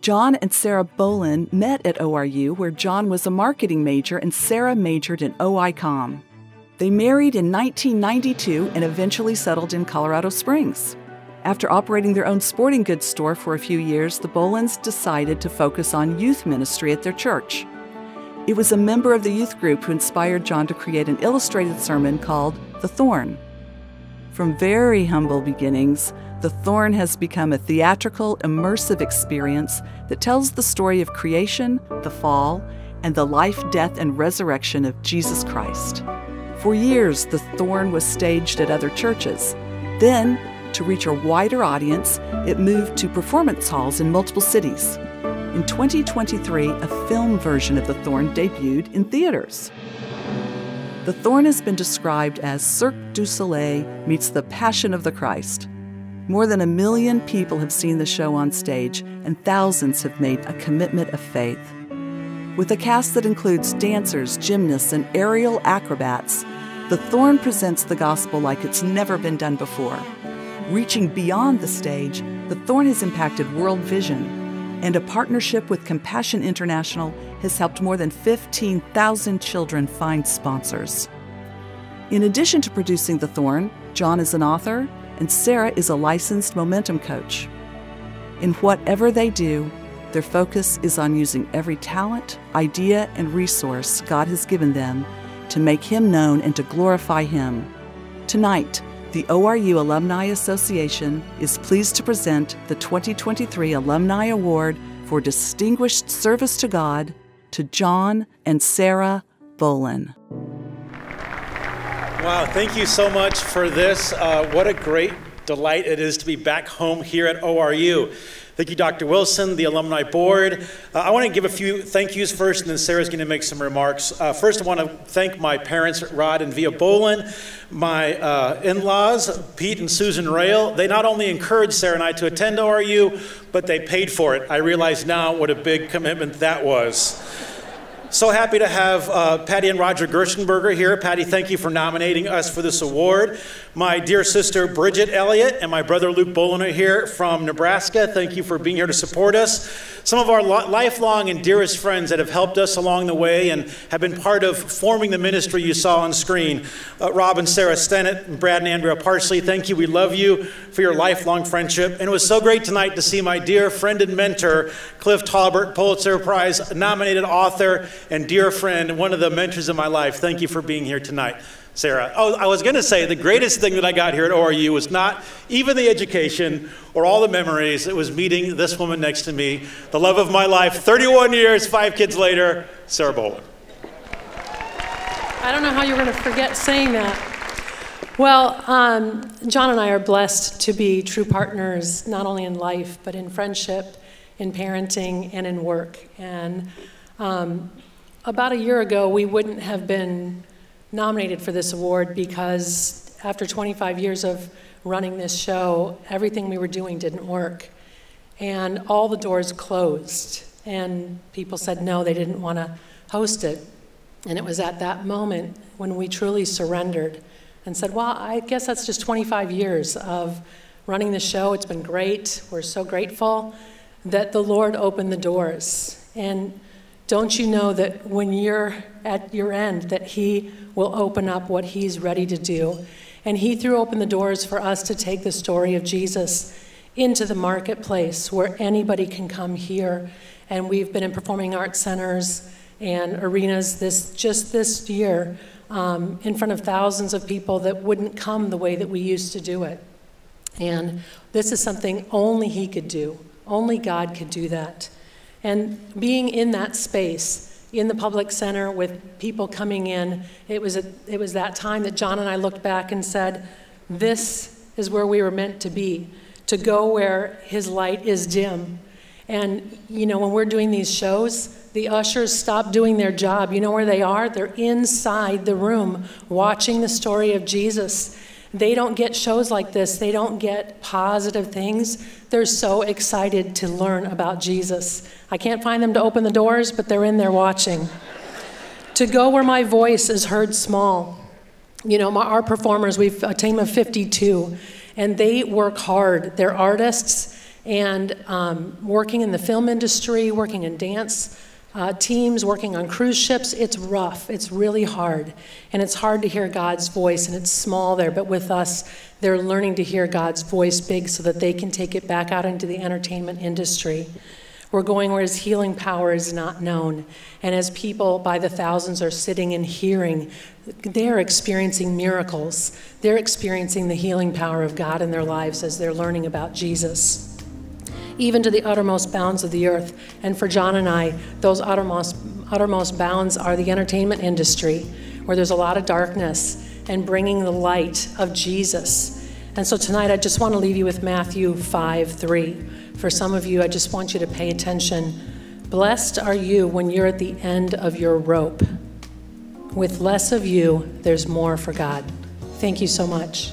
John and Sarah Bolin met at ORU, where John was a marketing major and Sarah majored in OI-Com. They married in 1992 and eventually settled in Colorado Springs. After operating their own sporting goods store for a few years, the Bolins decided to focus on youth ministry at their church. It was a member of the youth group who inspired John to create an illustrated sermon called The Thorn. From very humble beginnings, The Thorn has become a theatrical, immersive experience that tells the story of creation, the fall, and the life, death, and resurrection of Jesus Christ. For years, The Thorn was staged at other churches. Then, to reach a wider audience, it moved to performance halls in multiple cities. In 2023, a film version of The Thorn debuted in theaters. The Thorn has been described as Cirque du Soleil meets the Passion of the Christ. More than 1 million people have seen the show on stage, and thousands have made a commitment of faith. With a cast that includes dancers, gymnasts, and aerial acrobats, The Thorn presents the gospel like it's never been done before. Reaching beyond the stage, The Thorn has impacted world vision, and a partnership with Compassion International has helped more than 15,000 children find sponsors. In addition to producing The Thorn, John is an author, and Sarah is a licensed momentum coach. In whatever they do, their focus is on using every talent, idea, and resource God has given them to make Him known and to glorify Him. Tonight, the ORU Alumni Association is pleased to present the 2023 Alumni Award for Distinguished Service to God to John and Sarah Bolin. Wow, thank you so much for this. What a great delight it is to be back home here at ORU. Thank you, Dr. Wilson, the Alumni Board. I want to give a few thank yous first, and then Sarah's going to make some remarks. First, I want to thank my parents, Rod and Via Bolin, my in-laws, Pete and Susan Rail. They not only encouraged Sarah and I to attend ORU, but they paid for it. I realize now what a big commitment that was. So happy to have Patty and Roger Gerstenberger here. Patty, thank you for nominating us for this award. My dear sister Bridget Elliott and my brother Luke Bolin are here from Nebraska. Thank you for being here to support us. Some of our lifelong and dearest friends that have helped us along the way and have been part of forming the ministry you saw on screen. Rob and Sarah Stennett and Brad and Andrea Parsley, thank you. We love you for your lifelong friendship. And it was so great tonight to see my dear friend and mentor, Cliff Talbert, Pulitzer Prize nominated author and dear friend, one of the mentors of my life. Thank you for being here tonight, Sarah. Oh, I was going to say the greatest thing that I got here at ORU was not even the education or all the memories. It was meeting this woman next to me, the love of my life, 31 years, 5 kids later, Sarah Bolin. I don't know how you were going to forget saying that. Well, John and I are blessed to be true partners, not only in life, but in friendship, in parenting, and in work. And about a year ago, we wouldn't have been nominated for this award because after 25 years of running this show, everything we were doing didn't work. And all the doors closed. And people said no, they didn't want to host it. And it was at that moment when we truly surrendered and said, well, I guess that's just 25 years of running the show. It's been great. We're so grateful that the Lord opened the doors. And don't you know that when you're at your end, that He will open up what He's ready to do? And He threw open the doors for us to take the story of Jesus into the marketplace where anybody can come here. And we've been in performing arts centers and arenas just this year in front of thousands of people that wouldn't come the way that we used to do it. And this is something only He could do. Only God could do that. And being in that space, in the public center with people coming in, it was that time that John and I looked back and said, this is where we were meant to be, to go where His light is dim. And, you know, when we're doing these shows, the ushers stop doing their job. You know where they are? They're inside the room watching the story of Jesus. They don't get shows like this. They don't get positive things. They're so excited to learn about Jesus. I can't find them to open the doors, but they're in there watching. To go where my voice is heard small. You know, our performers, we've a team of 52, and they work hard. They're artists, and working in the film industry, working in dance teams, working on cruise ships. It's rough, it's really hard, and it's hard to hear God's voice, and it's small there, but with us, they're learning to hear God's voice big so that they can take it back out into the entertainment industry. We're going where his healing power is not known, and as people by the thousands are sitting and hearing, they're experiencing miracles. They're experiencing the healing power of God in their lives as they're learning about Jesus, even to the uttermost bounds of the earth. And for John and I, those uttermost bounds are the entertainment industry, where there's a lot of darkness, and bringing the light of Jesus. And so tonight, I just want to leave you with Matthew 5:3. For some of you, I just want you to pay attention. Blessed are you when you're at the end of your rope. With less of you, there's more for God. Thank you so much.